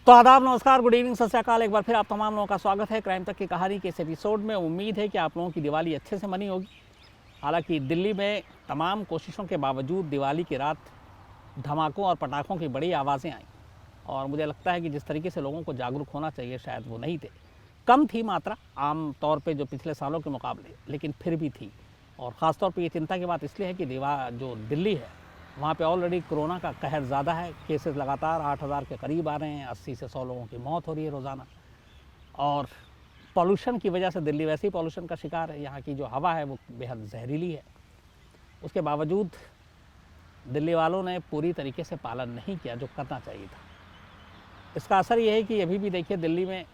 तो आदाब, नमस्कार, गुड इवनिंग, सत श्री अकाल। एक बार फिर आप तमाम लोगों का स्वागत है क्राइम तक की कहानी के इस एपिसोड में। उम्मीद है कि आप लोगों की दिवाली अच्छे से मनी होगी। हालांकि दिल्ली में तमाम कोशिशों के बावजूद दिवाली की रात धमाकों और पटाखों की बड़ी आवाज़ें आईं और मुझे लगता है कि जिस तरीके से लोगों को जागरूक होना चाहिए शायद वो नहीं थे। कम थी मात्रा आम तौर पे जो पिछले सालों के मुकाबले, लेकिन फिर भी थी। और ख़ासतौर पे ये चिंता की बात इसलिए है कि जो दिल्ली है वहाँ पे ऑलरेडी कोरोना का कहर ज़्यादा है। केसेस लगातार 8000 के करीब आ रहे हैं, 80 से 100 लोगों की मौत हो रही है रोज़ाना। और पॉल्यूशन की वजह से दिल्ली वैसे ही पॉल्यूशन का शिकार है। यहाँ की जो हवा है वो बेहद जहरीली है। उसके बावजूद दिल्ली वालों ने पूरी तरीके से पालन नहीं किया जो करना चाहिए था। इसका असर ये है कि अभी भी देखिए दिल्ली में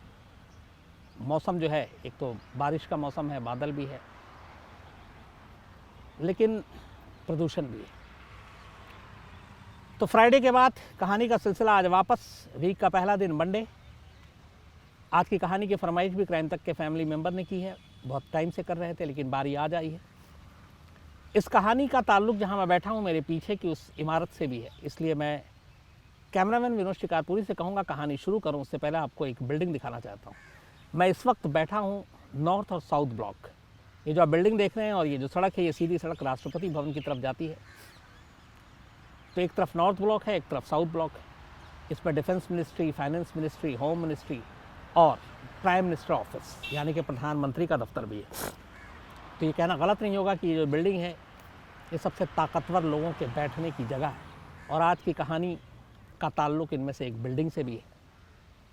मौसम जो है, एक तो बारिश का मौसम है, बादल भी है, लेकिन प्रदूषण भी है। तो फ्राइडे के बाद कहानी का सिलसिला आज वापस। वीक का पहला दिन मंडे। आज की कहानी की फरमाइश भी क्राइम तक के फैमिली मेंबर ने की है। बहुत टाइम से कर रहे थे लेकिन बारी आज आई है। इस कहानी का ताल्लुक जहां मैं बैठा हूं मेरे पीछे की उस इमारत से भी है, इसलिए मैं कैमरामैन विनोद शिकारपुरी से कहूँगा कहानी शुरू करूँ उससे पहले आपको एक बिल्डिंग दिखाना चाहता हूँ। मैं इस वक्त बैठा हूँ नॉर्थ और साउथ ब्लॉक। ये जो आप बिल्डिंग देख रहे हैं और ये जो सड़क है, ये सीधी सड़क राष्ट्रपति भवन की तरफ जाती है। तो एक तरफ नॉर्थ ब्लॉक है, एक तरफ साउथ ब्लॉक है। इसमें defence ministry, finance ministry, home ministry और प्राइम मिनिस्टर ऑफिस यानी कि प्रधानमंत्री का दफ्तर भी है। तो ये कहना गलत नहीं होगा कि ये जो बिल्डिंग है ये सबसे ताकतवर लोगों के बैठने की जगह है। और आज की कहानी का ताल्लुक इनमें से एक बिल्डिंग से भी है,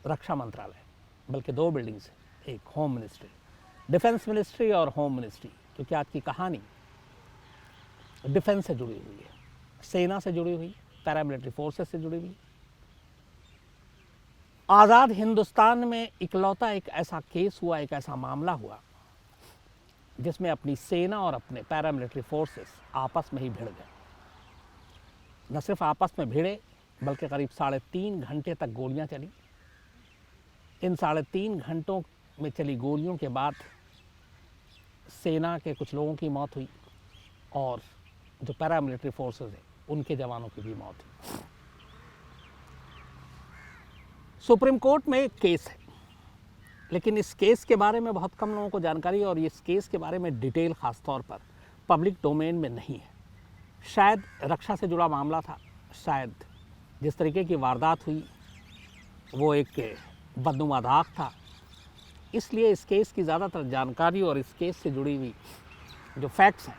रक्षा मंत्रालय, बल्कि दो बिल्डिंग से, एक होम मिनिस्ट्री, डिफेंस मिनिस्ट्री और होम मिनिस्ट्री। क्योंकि आज की कहानी डिफेंस से जुड़ी हुई है, सेना से जुड़ी हुई, पैरामिलिट्री फोर्सेस से जुड़ी हुई। आज़ाद हिंदुस्तान में इकलौता एक ऐसा केस हुआ, एक ऐसा मामला हुआ जिसमें अपनी सेना और अपने पैरामिलिट्री फोर्सेस आपस में ही भिड़ गए। न सिर्फ आपस में भिड़े बल्कि करीब 3.5 घंटे तक गोलियां चली। इन 3.5 घंटों में चली गोलियों के बाद सेना के कुछ लोगों की मौत हुई और जो पैरामिलिट्री फोर्सेस हैं उनके जवानों की भी मौत हुई। सुप्रीम कोर्ट में एक केस है, लेकिन इस केस के बारे में बहुत कम लोगों को जानकारी और इस केस के बारे में डिटेल खास तौर पर पब्लिक डोमेन में नहीं है। शायद रक्षा से जुड़ा मामला था, शायद जिस तरीके की वारदात हुई वो एक बदनुमा दाग था, इसलिए इस केस की ज़्यादातर जानकारी और इस केस से जुड़ी हुई जो फैक्ट्स हैं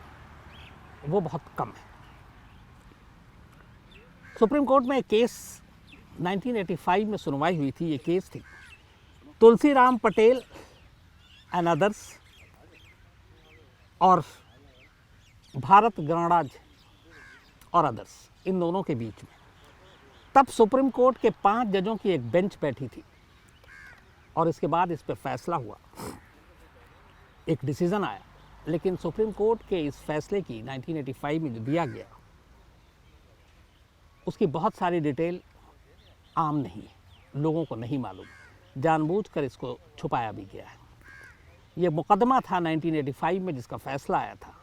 वो बहुत कम है। सुप्रीम कोर्ट में एक केस 1985 में सुनवाई हुई थी। ये केस थी तुलसीराम पटेल एंड अदर्स और भारत गणराज और अदर्स, इन दोनों के बीच में। तब सुप्रीम कोर्ट के 5 जजों की एक बेंच बैठी थी और इसके बाद इस पर फैसला हुआ, एक डिसीजन आया। लेकिन सुप्रीम कोर्ट के इस फैसले की 1985 में जो दिया गया उसकी बहुत सारी डिटेल आम नहीं है, लोगों को नहीं मालूम, जानबूझकर इसको छुपाया भी गया है। ये मुकदमा था 1985 में जिसका फैसला आया था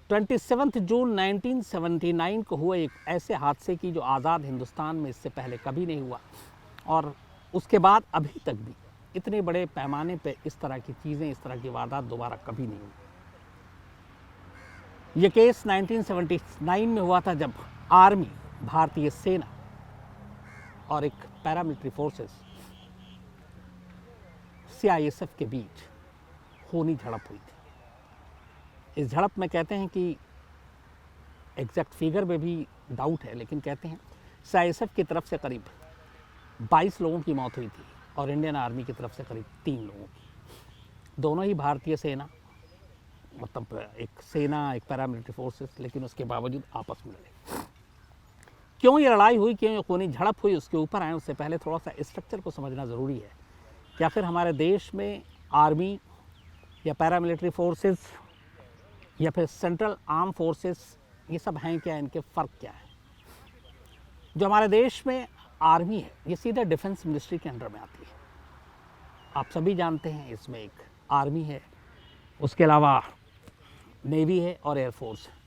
27 जून 1979 को हुए एक ऐसे हादसे की जो आज़ाद हिंदुस्तान में इससे पहले कभी नहीं हुआ और उसके बाद अभी तक भी इतने बड़े पैमाने पे इस तरह की चीज़ें, इस तरह की वारदात दोबारा कभी नहीं हुई। ये केस 1979 में हुआ था जब आर्मी, भारतीय सेना और एक पैरामिलिट्री फोर्सेस CISF के बीच खूनी झड़प हुई थी। इस झड़प में कहते हैं कि एग्जैक्ट फिगर में भी डाउट है, लेकिन कहते हैं CISF की तरफ से करीब 22 लोगों की मौत हुई थी और इंडियन आर्मी की तरफ से करीब 3 लोगों की। दोनों ही भारतीय सेना, मतलब एक सेना, एक पैरामिलिट्री फोर्सेस, लेकिन उसके बावजूद आपस में लड़े। क्यों ये लड़ाई हुई, क्यों ये खूनी झड़प हुई, उसके ऊपर आए उससे पहले थोड़ा सा स्ट्रक्चर को समझना ज़रूरी है कि आखिर हमारे देश में आर्मी या पैरामिलिट्री फोर्सेस या फिर सेंट्रल आर्म फोर्सेस ये सब हैं क्या, इनके फ़र्क क्या है। जो हमारे देश में आर्मी है ये सीधे डिफेंस मिनिस्ट्री के अंडर में आती है। आप सभी जानते हैं इसमें एक आर्मी है, उसके अलावा नेवी है और एयरफोर्स है।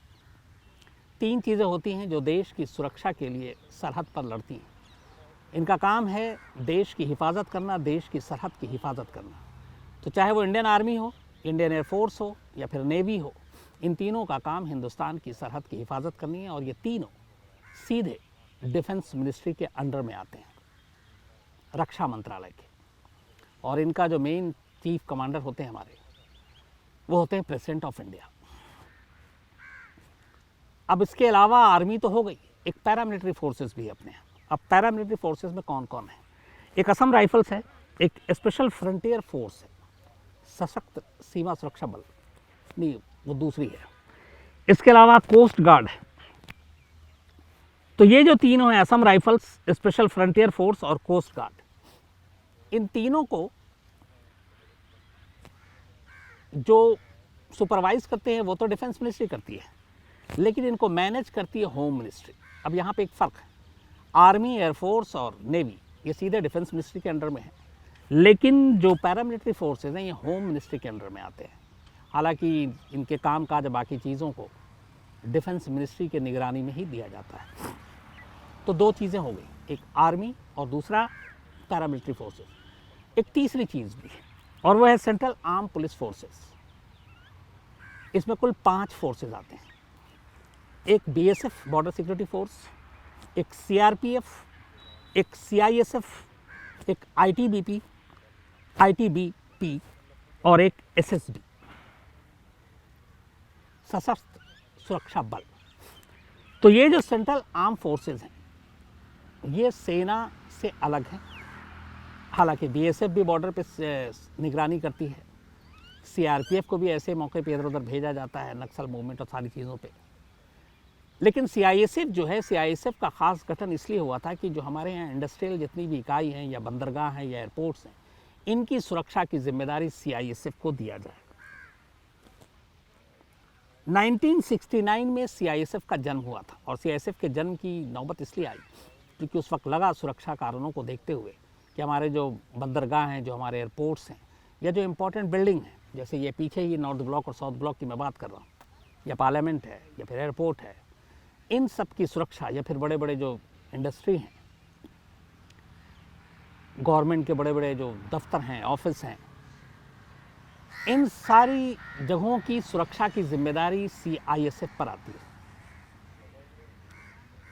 3 चीज़ें होती हैं जो देश की सुरक्षा के लिए सरहद पर लड़ती हैं। इनका काम है देश की हिफाजत करना, देश की सरहद की हिफाजत करना। तो चाहे वो इंडियन आर्मी हो, इंडियन एयरफोर्स हो या फिर नेवी हो, इन तीनों का काम हिंदुस्तान की सरहद की हिफाजत करनी है। और ये तीनों सीधे डिफेंस मिनिस्ट्री के अंडर में आते हैं, रक्षा मंत्रालय के। और इनका जो मेन चीफ कमांडर होते हैं हमारे, वो होते हैं प्रेसिडेंट ऑफ इंडिया। अब इसके अलावा आर्मी तो हो गई, एक पैरामिलिट्री फोर्सेस भी है अपने यहाँ। अब पैरामिलिट्री फोर्सेस में कौन कौन है? एक असम राइफल्स है, एक स्पेशल फ्रंटियर फोर्स है, सशक्त सीमा सुरक्षा बल, नहीं वो दूसरी है। इसके अलावा कोस्ट गार्ड है। तो ये जो तीनों हैं, Assam rifles, special frontier force और कोस्ट गार्ड, इन तीनों को जो सुपरवाइज करते हैं वो तो डिफेंस मिनिस्ट्री करती है, लेकिन इनको मैनेज करती है होम मिनिस्ट्री। अब यहाँ पे एक फ़र्क है, आर्मी, एयरफोर्स और नेवी ये सीधे डिफेंस मिनिस्ट्री के अंडर में है, लेकिन जो पैरामिलिट्री फोर्सेज हैं ये होम मिनिस्ट्री के अंडर में आते हैं। हालांकि इनके काम काज बाकी चीज़ों को डिफेंस मिनिस्ट्री के निगरानी में ही दिया जाता है। तो दो चीज़ें हो गई, एक आर्मी और दूसरा पैरामिलिट्री फोर्सेज। एक तीसरी चीज़ भी है और वह है सेंट्रल आर्म पुलिस फोर्सेस। इसमें कुल 5 फोर्सेज आते हैं। एक बीएसएफ बॉर्डर सिक्योरिटी फोर्स, एक सीआरपीएफ, एक सीआईएसएफ, एक आईटीबीपी और एक एसएसबी, सशस्त्र सुरक्षा बल। तो ये जो सेंट्रल आर्म फोर्सेज हैं ये सेना से अलग हैं। हालांकि बीएसएफ भी बॉर्डर पे निगरानी करती है, सीआरपीएफ को भी ऐसे मौके पे इधर उधर भेजा जाता है नक्सल मूवमेंट और सारी चीज़ों पे। लेकिन सीआईएसएफ जो है, सीआईएसएफ का खास गठन इसलिए हुआ था कि जो हमारे यहाँ इंडस्ट्रियल जितनी भी इकाई हैं या बंदरगाह हैं या एयरपोर्ट्स हैं, इनकी सुरक्षा की जिम्मेदारी सीआईएसएफ को दिया जाए। 1969 में सीआईएसएफ का जन्म हुआ था और सीआईएसएफ के जन्म की नौबत इसलिए आई क्योंकि उस वक्त लगा सुरक्षा कारणों को देखते हुए कि हमारे जो बंदरगाह हैं, जो हमारे एयरपोर्ट्स हैं या जो इम्पोर्टेंट बिल्डिंग हैं, जैसे ये पीछे ही नॉर्थ ब्लॉक और साउथ ब्लॉक की मैं बात कर रहा हूँ, या पार्लियामेंट है या फिर एयरपोर्ट है, इन सब की सुरक्षा, या फिर बड़े बड़े जो इंडस्ट्री हैं, गवर्नमेंट के बड़े बड़े जो दफ्तर हैं, ऑफिस हैं, इन सारी जगहों की सुरक्षा की जिम्मेदारी सीआईएसएफ पर आती है।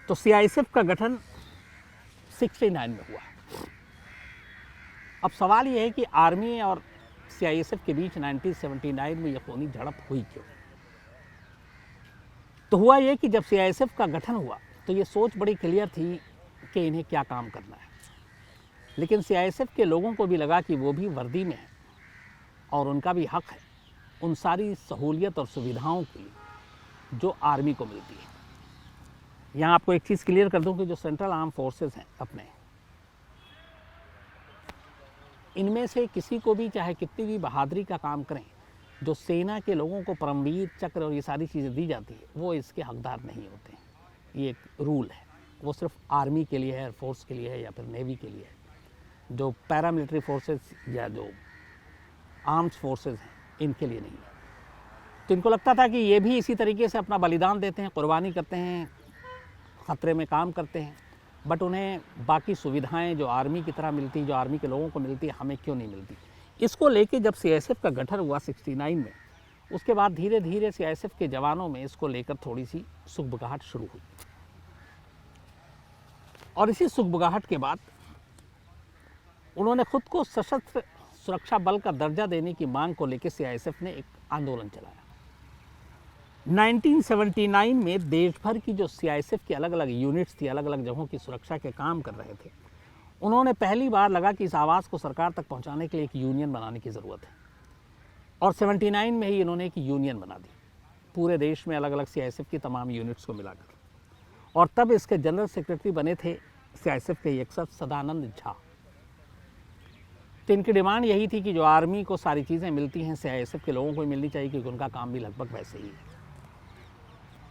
तो सीआईएसएफ का गठन 69 में हुआ। अब सवाल यह है कि आर्मी और सीआईएसएफ के बीच 1979 में यह खूनी झड़प हुई क्यों? तो हुआ ये कि जब सीआईएसएफ का गठन हुआ तो ये सोच बड़ी क्लियर थी कि इन्हें क्या काम करना है, लेकिन सीआईएसएफ के लोगों को भी लगा कि वो भी वर्दी में है और उनका भी हक है उन सारी सहूलियत और सुविधाओं की जो आर्मी को मिलती है। यहाँ आपको एक चीज़ क्लियर कर दूं कि जो सेंट्रल आर्म फोर्सेस हैं अपने, इनमें से किसी को भी चाहे कितनी भी बहादुरी का काम करें, जो सेना के लोगों को परमवीर चक्र और ये सारी चीज़ें दी जाती है, वो इसके हकदार नहीं होते। ये एक रूल है, वो सिर्फ आर्मी के लिए है, एयरफोर्स के लिए है या फिर नेवी के लिए है। जो पैरामिलिट्री फोर्सेस या जो आर्म्स फोर्सेस हैं, इनके लिए नहीं है। तो इनको लगता था कि ये भी इसी तरीके से अपना बलिदान देते हैं, कुर्बानी करते हैं, ख़तरे में काम करते हैं, बट उन्हें बाकी सुविधाएं जो आर्मी की तरह मिलती, जो आर्मी के लोगों को मिलती, हमें क्यों नहीं मिलती। इसको लेके जब सीआईएसएफ का गठन हुआ 69 में, उसके बाद धीरे धीरे सीआईएसएफ के जवानों में इसको लेकर थोड़ी सी सुगबुगाहट शुरू हुई। और इसी सुगबुगाहट के बाद उन्होंने खुद को सशस्त्र सुरक्षा बल का दर्जा देने की मांग को लेकर सीआईएसएफ ने एक आंदोलन चलाया। 1979 में देश भर की जो सीआईएसएफ की अलग अलग यूनिट्स थी, अलग अलग जगहों की सुरक्षा के काम कर रहे थे, उन्होंने पहली बार लगा कि इस आवाज़ को सरकार तक पहुंचाने के लिए एक यूनियन बनाने की ज़रूरत है। और 79 में ही इन्होंने एक यूनियन बना दी पूरे देश में अलग अलग सीआईएसएफ की तमाम यूनिट्स को मिलाकर। और तब इसके जनरल सेक्रेटरी बने थे सीआईएसएफ के एक सदानंद झा। तो इनकी डिमांड यही थी कि जो आर्मी को सारी चीज़ें मिलती हैं, सीआईएसएफ के लोगों को मिलनी चाहिए, क्योंकि उनका काम भी लगभग वैसे ही है।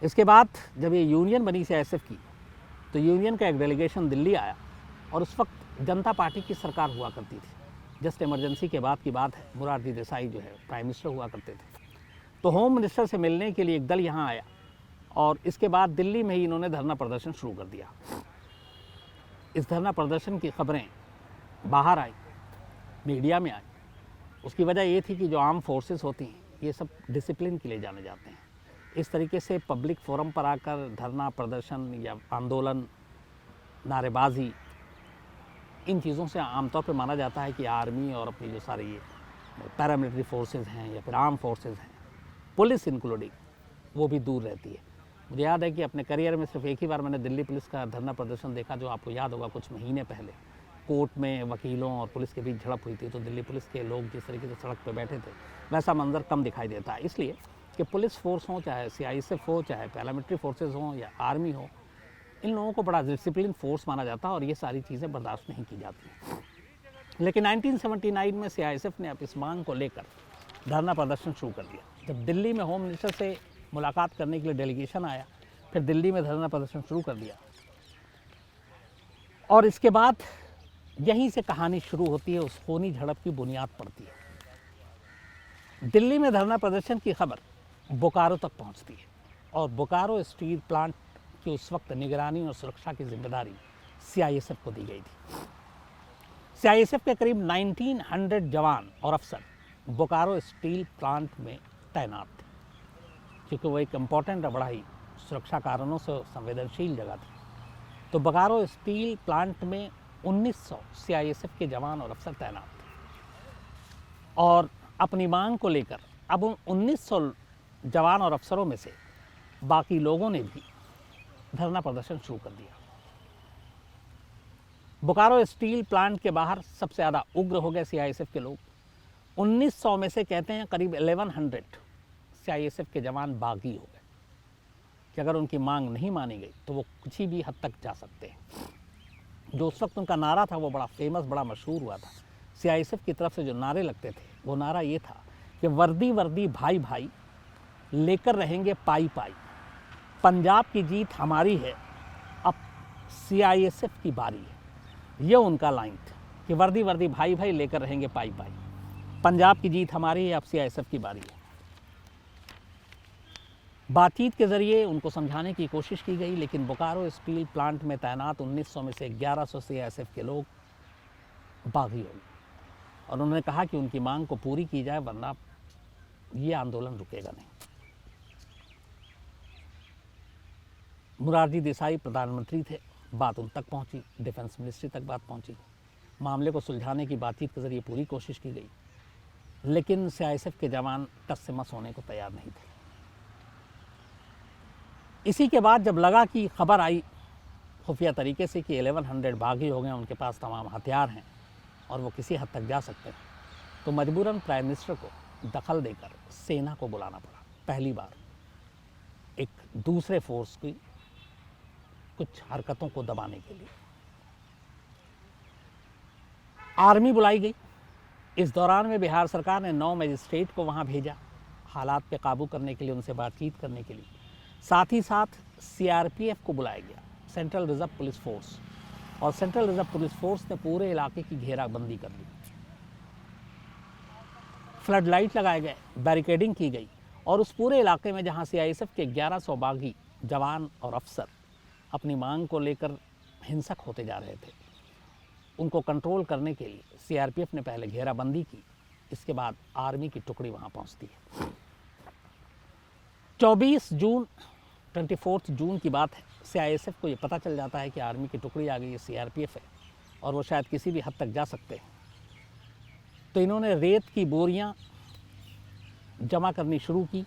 इसके बाद जब ये यूनियन बनी सीआईएसएफ की, तो यूनियन का एक डेलीगेशन दिल्ली आया और उस वक्त जनता पार्टी की सरकार हुआ करती थी। जस्ट इमरजेंसी के बाद की बात है, मोरारजी देसाई जो है प्राइम मिनिस्टर हुआ करते थे। तो होम मिनिस्टर से मिलने के लिए एक दल यहाँ आया और इसके बाद दिल्ली में ही इन्होंने धरना प्रदर्शन शुरू कर दिया। इस धरना प्रदर्शन की खबरें बाहर आई, मीडिया में आई, उसकी वजह ये थी कि जो आर्म फोर्सेस होती हैं ये सब डिसिप्लिन के लिए जाने जाते हैं। इस तरीके से पब्लिक फोरम पर आकर धरना प्रदर्शन या आंदोलन, नारेबाजी, इन चीज़ों से आमतौर पर माना जाता है कि आर्मी और अपनी जो सारी ये पैरामिलिट्री फोर्सेस हैं या फिर आर्म फोर्सेस हैं, पुलिस इंक्लूडिंग, वो भी दूर रहती है। मुझे याद है कि अपने करियर में सिर्फ एक ही बार मैंने दिल्ली पुलिस का धरना प्रदर्शन देखा, जो आपको याद होगा कुछ महीने पहले कोर्ट में वकीलों और पुलिस के बीच झड़प हुई थी, तो दिल्ली पुलिस के लोग जिस तरीके से सड़क पर बैठे थे वैसा मंजर कम दिखाई देता है। इसलिए कि पुलिस फोर्स हो, चाहे CISF हो, चाहे पैरामिलिट्री फोर्सेज हों या आर्मी हो, इन लोगों को बड़ा डिसिप्लिन फोर्स माना जाता है और ये सारी चीज़ें बर्दाश्त नहीं की जाती। लेकिन 1979 में CISF ने अब इस मांग को लेकर धरना प्रदर्शन शुरू कर दिया। जब दिल्ली में होम मिनिस्टर से मुलाकात करने के लिए डेलीगेशन आया, फिर दिल्ली में धरना प्रदर्शन शुरू कर दिया और इसके बाद यहीं से कहानी शुरू होती है, उस खूनी झड़प की बुनियाद पड़ती है। दिल्ली में धरना प्रदर्शन की खबर बोकारो तक पहुंचती है और बोकारो स्टील प्लांट की उस वक्त निगरानी और सुरक्षा की जिम्मेदारी CISF को दी गई थी। CISF के करीब 1900 जवान और अफसर बोकारो स्टील प्लांट में तैनात थे, क्योंकि वो एक इम्पॉर्टेंट और बड़ा ही सुरक्षा कारणों से संवेदनशील जगह थी। तो बोकारो स्टील प्लांट में 1900 CISF के जवान और अफसर तैनात थे और अपनी मांग को लेकर अब उन 1900 जवान और अफसरों में से बाकी लोगों ने भी धरना प्रदर्शन शुरू कर दिया। बोकारो स्टील प्लांट के बाहर सबसे ज़्यादा उग्र हो गए CISF के लोग। 1900 में से कहते हैं करीब 1100 CISF के जवान बागी हो गए कि अगर उनकी मांग नहीं मानी गई तो वो किसी भी हद तक जा सकते हैं। जो उस वक्त उनका नारा था वो बड़ा फेमस, बड़ा मशहूर हुआ था। CISF की तरफ से जो नारे लगते थे वो नारा ये था कि वर्दी वर्दी भाई भाई, लेकर रहेंगे पाई पाई, पंजाब की जीत हमारी है, अब CISF की बारी है। ये उनका लाइन था कि वर्दी वर्दी भाई भाई, लेकर रहेंगे पाई पाई, पंजाब की जीत हमारी है, अब CISF की बारी है। बातचीत के ज़रिए उनको समझाने की कोशिश की गई, लेकिन बोकारो स्टील प्लांट में तैनात 1900 में से 1100 CISF के लोग बागी हो गए और उन्होंने कहा कि उनकी मांग को पूरी की जाए, वरना ये आंदोलन रुकेगा नहीं। मोरारजी देसाई प्रधानमंत्री थे, बात उन तक पहुंची, डिफेंस मिनिस्ट्री तक बात पहुंची, मामले को सुलझाने की बातचीत के ज़रिए पूरी कोशिश की गई, लेकिन CISF के जवान टस से मस होने को तैयार नहीं थे। इसी के बाद जब लगा कि खबर आई खुफिया तरीके से कि 1100 बागी हो गए, उनके पास तमाम हथियार हैं और वो किसी हद तक जा सकते हैं, तो मजबूरन प्राइम मिनिस्टर को दखल देकर सेना को बुलाना पड़ा। पहली बार एक दूसरे फोर्स की कुछ हरकतों को दबाने के लिए आर्मी बुलाई गई। इस दौरान में बिहार सरकार ने 9 मजिस्ट्रेट को वहाँ भेजा, हालात पे काबू करने के लिए, उनसे बातचीत करने के लिए। साथ ही साथ CRPF को बुलाया गया, सेंट्रल रिजर्व पुलिस फोर्स, और सेंट्रल रिजर्व पुलिस फोर्स ने पूरे इलाके की घेराबंदी कर दी। फ्लड लाइट लगाए गए, बैरिकेडिंग की गई और उस पूरे इलाके में जहाँ CISF के 1100 बागी जवान और अफसर अपनी मांग को लेकर हिंसक होते जा रहे थे, उनको कंट्रोल करने के लिए CRPF ने पहले घेराबंदी की, इसके बाद आर्मी की टुकड़ी वहाँ पहुँचती है। 24 जून की बात है, CISF को ये पता चल जाता है कि आर्मी की टुकड़ी आ गई है, CRPF है और वो शायद किसी भी हद तक जा सकते हैं। तो इन्होंने रेत की बोरियां जमा करनी शुरू की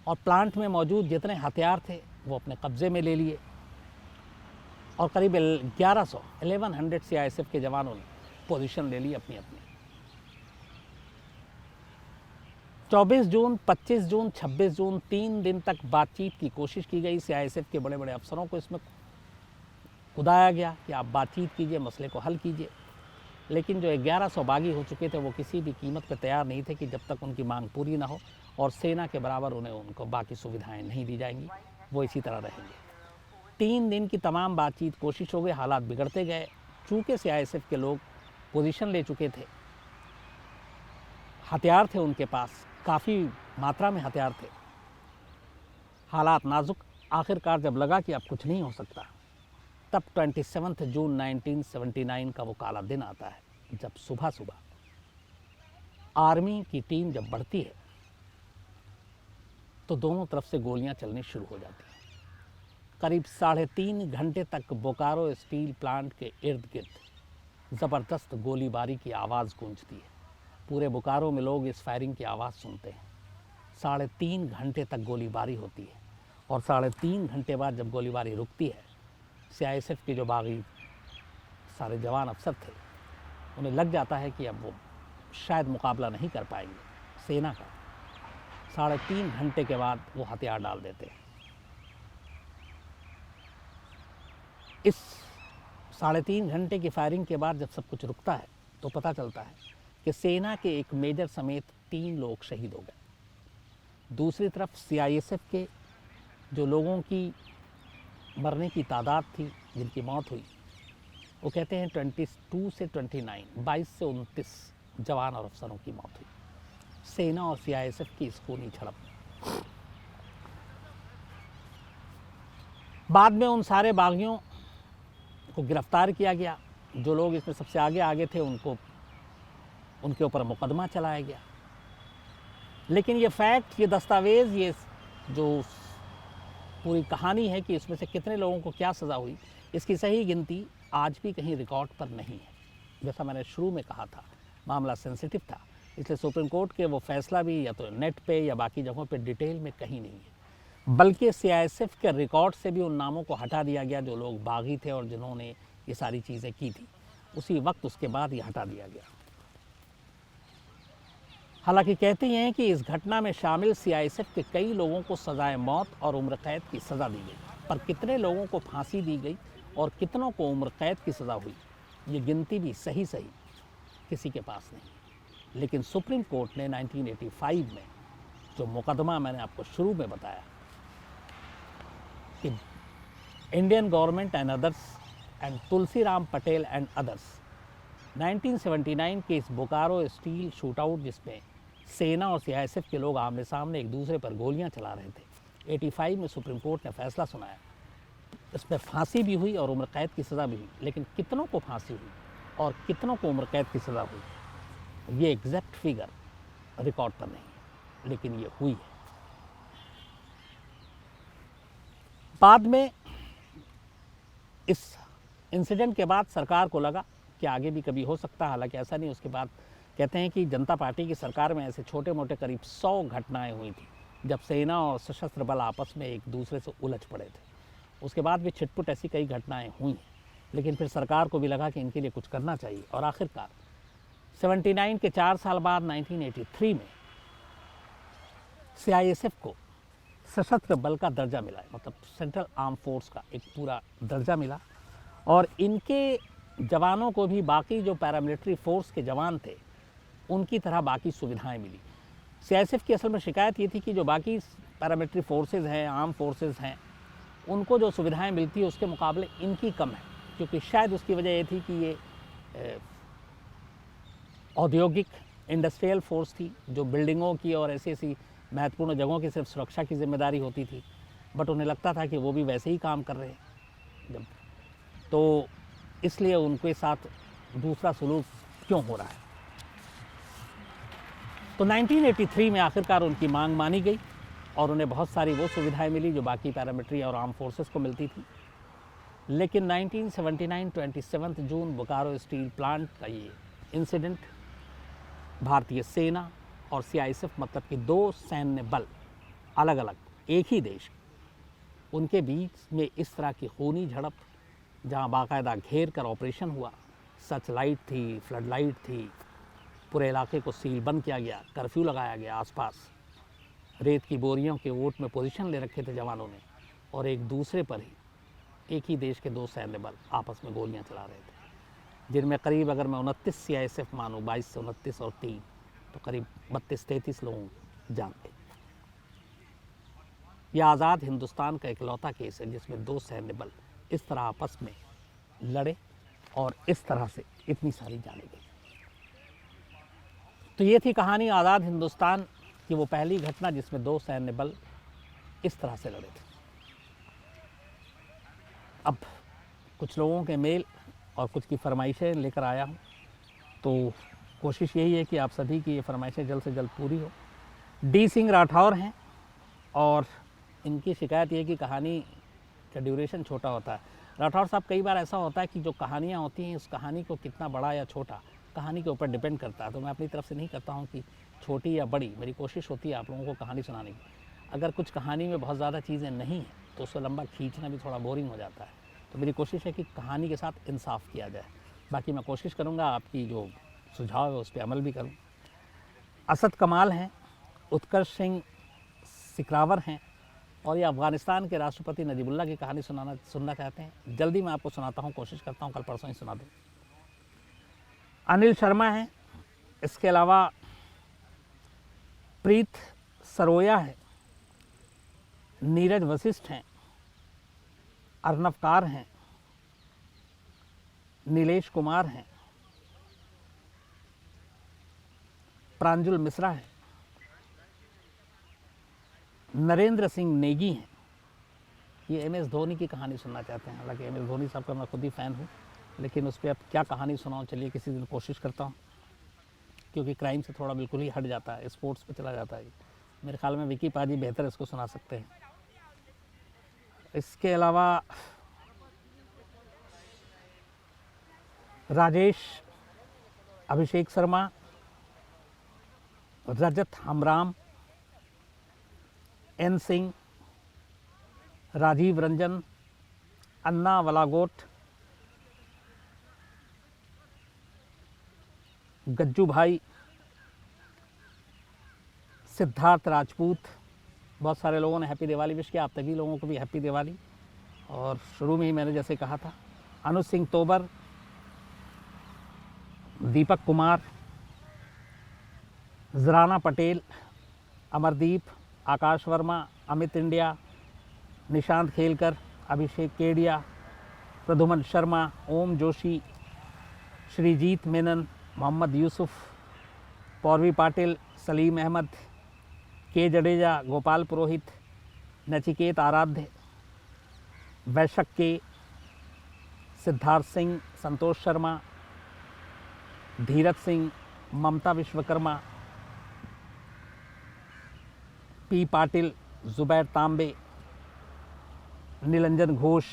और प्लांट में मौजूद जितने हथियार थे वो अपने कब्जे में ले लिए और करीब 1100 CISF के जवानों ने पोजीशन ले ली अपनी अपनी। 24 जून, 25 जून, 26 जून 3 दिन तक बातचीत की कोशिश की गई। CISF के बड़े बड़े अफसरों को इसमें कुदाया गया कि आप बातचीत कीजिए, मसले को हल कीजिए, लेकिन जो 1100 बागी हो चुके थे वो किसी भी कीमत पर तैयार नहीं थे कि जब तक उनकी मांग पूरी ना हो और सेना के बराबर उनको बाकी सुविधाएं नहीं दी जाएंगी, वो इसी तरह रहेंगे। 3 दिन की तमाम बातचीत, कोशिश हो गई, हालात बिगड़ते गए। चूँकि CISF के लोग पोजीशन ले चुके थे, हथियार थे उनके पास, काफ़ी मात्रा में हथियार थे, हालात नाजुक। आखिरकार जब लगा कि अब कुछ नहीं हो सकता, तब 27 जून 1979 का वो काला दिन आता है जब सुबह सुबह आर्मी की टीम जब बढ़ती है तो दोनों तरफ से गोलियां चलनी शुरू हो जाती हैं। करीब 3.5 घंटे तक बोकारो स्टील प्लांट के इर्द गिर्द ज़बरदस्त गोलीबारी की आवाज़ गूंजती है। पूरे बोकारो में लोग इस फायरिंग की आवाज़ सुनते हैं। 3.5 घंटे तक गोलीबारी होती है और 3.5 घंटे बाद जब गोलीबारी रुकती है, सीआईएसएफ के जो बागी सारे जवान अफसर थे उन्हें लग जाता है कि अब वो शायद मुकाबला नहीं कर पाएंगे सेना का। 3.5 घंटे के बाद वो हथियार डाल देते हैं। इस 3.5 घंटे की फायरिंग के बाद जब सब कुछ रुकता है तो पता चलता है कि सेना के एक मेजर समेत 3 लोग शहीद हो गए। दूसरी तरफ सीआईएसएफ के जो लोगों की मरने की तादाद थी, जिनकी मौत हुई, वो कहते हैं 22 से 29, 22 से 29 जवान और अफसरों की मौत हुई सेना और सीआईएसएफ की इस खूनी झड़प में। बाद में उन सारे बागियों को गिरफ्तार किया गया। जो लोग इसमें सबसे आगे थे उनके ऊपर मुकदमा चलाया गया। लेकिन ये फैक्ट, ये दस्तावेज़, ये जो पूरी कहानी है कि इसमें से कितने लोगों को क्या सज़ा हुई, इसकी सही गिनती आज भी कहीं रिकॉर्ड पर नहीं है। जैसा मैंने शुरू में कहा था, मामला सेंसिटिव था, इसलिए सुप्रीम कोर्ट के वो फैसला भी या तो नेट पे या बाकी जगहों पे डिटेल में कहीं नहीं है। बल्कि सीआईएसएफ के रिकॉर्ड से भी उन नामों को हटा दिया गया जो लोग बागी थे और जिन्होंने ये सारी चीज़ें की थी। उसी वक्त उसके बाद ये हटा दिया गया। हालांकि कहते हैं कि इस घटना में शामिल सीआईएसएफ के कई लोगों को सजाए मौत और उम्र कैद की सज़ा दी गई, पर कितने लोगों को फांसी दी गई और कितनों को उम्र कैद की सज़ा हुई, ये गिनती भी सही किसी के पास नहीं। लेकिन सुप्रीम कोर्ट ने 1985 में जो मुकदमा मैंने आपको शुरू में बताया कि Indian government and others and Tulsiram Patel and others, 1979 के इस बोकारो स्टील शूटआउट जिसमें सेना और सीआईएसएफ के लोग आमने सामने एक दूसरे पर गोलियां चला रहे थे, 85 में सुप्रीम कोर्ट ने फैसला सुनाया। इसमें फांसी भी हुई और उम्र कैद की सज़ा भी हुई। लेकिन कितनों को फांसी हुई और कितनों को उम्र कैद की सज़ा हुई, ये एग्जैक्ट फिगर रिकॉर्ड पर नहीं है, लेकिन ये हुई है। बाद में इस इंसिडेंट के बाद सरकार को लगा कि आगे भी कभी हो सकता है, हालांकि ऐसा नहीं। उसके बाद कहते हैं कि जनता पार्टी की सरकार में ऐसे छोटे मोटे करीब 100 घटनाएं हुई थी जब सेना और सशस्त्र बल आपस में एक दूसरे से उलझ पड़े थे। उसके बाद भी छिटपुट ऐसी कई घटनाएं हुई हैं, लेकिन फिर सरकार को भी लगा कि इनके लिए कुछ करना चाहिए और आखिरकार 79 के 4 साल बाद 1983 में सीआईएसएफ को सशस्त्र बल का दर्जा मिला, मतलब सेंट्रल आर्म फोर्स का एक पूरा दर्जा मिला और इनके जवानों को भी बाकी जो पैरामिलिट्री फोर्स के जवान थे उनकी तरह बाकी सुविधाएं मिली। सीआईएसएफ की असल में शिकायत ये थी कि जो बाकी पैरामिलिट्री फोर्सेज हैं, आर्म फोर्सेज हैं, उनको जो सुविधाएं मिलती है उसके मुकाबले इनकी कम है, क्योंकि शायद उसकी वजह ये थी कि ये औद्योगिक इंडस्ट्रियल फोर्स थी जो बिल्डिंगों की और ऐसी ऐसी महत्वपूर्ण जगहों की सिर्फ सुरक्षा की जिम्मेदारी होती थी, बट उन्हें लगता था कि वो भी वैसे ही काम कर रहे हैं, तो इसलिए उनके साथ दूसरा सलूक क्यों हो रहा है। तो 1983 में आखिरकार उनकी मांग मानी गई और उन्हें बहुत सारी वो सुविधाएं मिली जो बाकी पैरामिलिट्री और आर्म फोर्सेस को मिलती थी। लेकिन 1979 27 जून बोकारो स्टील प्लांट का ये इंसिडेंट भारतीय सेना और सीआईएसएफ, मतलब कि 2 सैन्य बल अलग अलग एक ही देश, उनके बीच में इस तरह की खूनी झड़प, जहां बाकायदा घेर कर ऑपरेशन हुआ, सर्च लाइट थी, फ्लड लाइट थी, पूरे इलाके को सील बंद किया गया, कर्फ्यू लगाया गया, आसपास रेत की बोरियों के ओट में पोजीशन ले रखे थे जवानों ने और एक दूसरे पर ही एक ही देश के 2 सैन्य बल आपस में गोलियां चला रहे थे, जिनमें करीब, अगर मैं 29 सीआईएसएफ मानूं, 22 से 29 और 3, तो करीब 32-33 लोग जान गए। यह आज़ाद हिंदुस्तान का इकलौता केस है जिसमें 2 सैन्य बल इस तरह आपस में लड़े और इस तरह से इतनी सारी जाने गई। तो ये थी कहानी आज़ाद हिंदुस्तान की, वो पहली घटना जिसमें 2 सैन्य बल इस तरह से लड़े थे। अब कुछ लोगों के मेल और कुछ की फरमाइशें लेकर आया हूँ। तो कोशिश यही है कि आप सभी की ये फरमाइशें जल्द से जल्द पूरी हो। डी सिंह राठौर हैं और इनकी शिकायत ये है कि कहानी का ड्यूरेशन छोटा होता है। राठौर साहब, कई बार ऐसा होता है कि जो कहानियाँ होती हैं उस कहानी को कितना बड़ा या छोटा कहानी के ऊपर डिपेंड करता है। तो मैं अपनी तरफ से नहीं करता हूँ कि छोटी या बड़ी, मेरी कोशिश होती है आप लोगों को कहानी सुनाने की। अगर कुछ कहानी में बहुत ज़्यादा चीज़ें नहीं हैं तो उसको लंबा खींचना भी थोड़ा बोरिंग हो जाता है। तो मेरी कोशिश है कि कहानी के साथ इंसाफ किया जाए। बाकी मैं कोशिश करूँगा आपकी जो सुझाव है उस पर अमल भी करूँ। असद कमाल हैं, उत्कर्ष सिंह सिकरावर हैं और ये अफ़गानिस्तान के राष्ट्रपति नजीबुल्लाह की कहानी सुनना चाहते हैं। जल्दी मैं आपको सुनाता हूँ, कोशिश करता हूँ कल परसों ही सुना दूँ। अनिल शर्मा हैं, इसके अलावा प्रीत सरोया है, नीरज वशिष्ठ हैं, अर्नवकार हैं, नीलेश कुमार हैं, प्रांजुल मिश्रा है, नरेंद्र सिंह नेगी हैं। ये एम.एस. धोनी की कहानी सुनना चाहते हैं। हालांकि एम.एस. धोनी साहब का मैं खुद ही फ़ैन हूँ, लेकिन उस पर अब क्या कहानी सुनाऊँ, चलिए किसी दिन कोशिश करता हूँ, क्योंकि क्राइम से थोड़ा बिल्कुल ही हट जाता है, स्पोर्ट्स पे चला जाता है। मेरे ख्याल में विकी पाजी बेहतर इसको सुना सकते हैं। इसके अलावा राजेश, अभिषेक शर्मा, रजत हमराम, एन सिंह, राजीव रंजन, अन्ना वलागोट, गज्जू भाई, सिद्धार्थ राजपूत। बहुत सारे लोगों ने हैप्पी दिवाली विश किया, आप सभी लोगों को भी हैप्पी दिवाली। और शुरू में ही मैंने जैसे कहा था, अनुज सिंह तोबर, दीपक कुमार, जराना पटेल, अमरदीप, आकाश वर्मा, अमित इंडिया, निशांत खेलकर, अभिषेक केडिया, प्रधुमन शर्मा, ओम जोशी, श्रीजीत मेनन, मोहम्मद यूसुफ, पौरवी पाटिल, सलीम अहमद, के जडेजा, गोपाल पुरोहित, नचिकेत आराध्य, वैशक के, सिद्धार्थ सिंह, संतोष शर्मा, धीरज सिंह, ममता विश्वकर्मा, पी पाटिल, जुबैर तांबे, निरंजन घोष,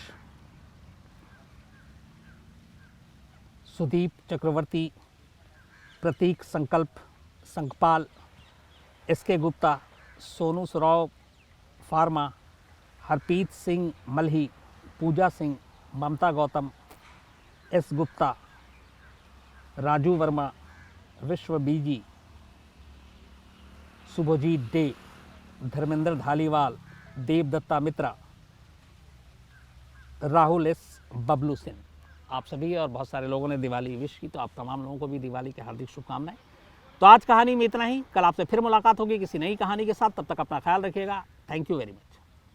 सुदीप चक्रवर्ती, प्रतीक संकल्प संकपाल, एस.के. गुप्ता, सोनू सुराव फार्मा, हरप्रीत सिंह मल्ही, पूजा सिंह, ममता गौतम, एस गुप्ता, राजू वर्मा, विश्व बीजी, शुभजीत डे, धर्मेंद्र धालीवाल, देवदत्ता मित्रा, राहुल एस, बबलू सिंह। आप सभी और बहुत सारे लोगों ने दिवाली विश की, तो आप तमाम लोगों को भी दिवाली की हार्दिक शुभकामनाएं। तो आज कहानी में इतना ही, कल आपसे फिर मुलाकात होगी किसी नई कहानी के साथ। तब तक अपना ख्याल रखिएगा। Thank you very much.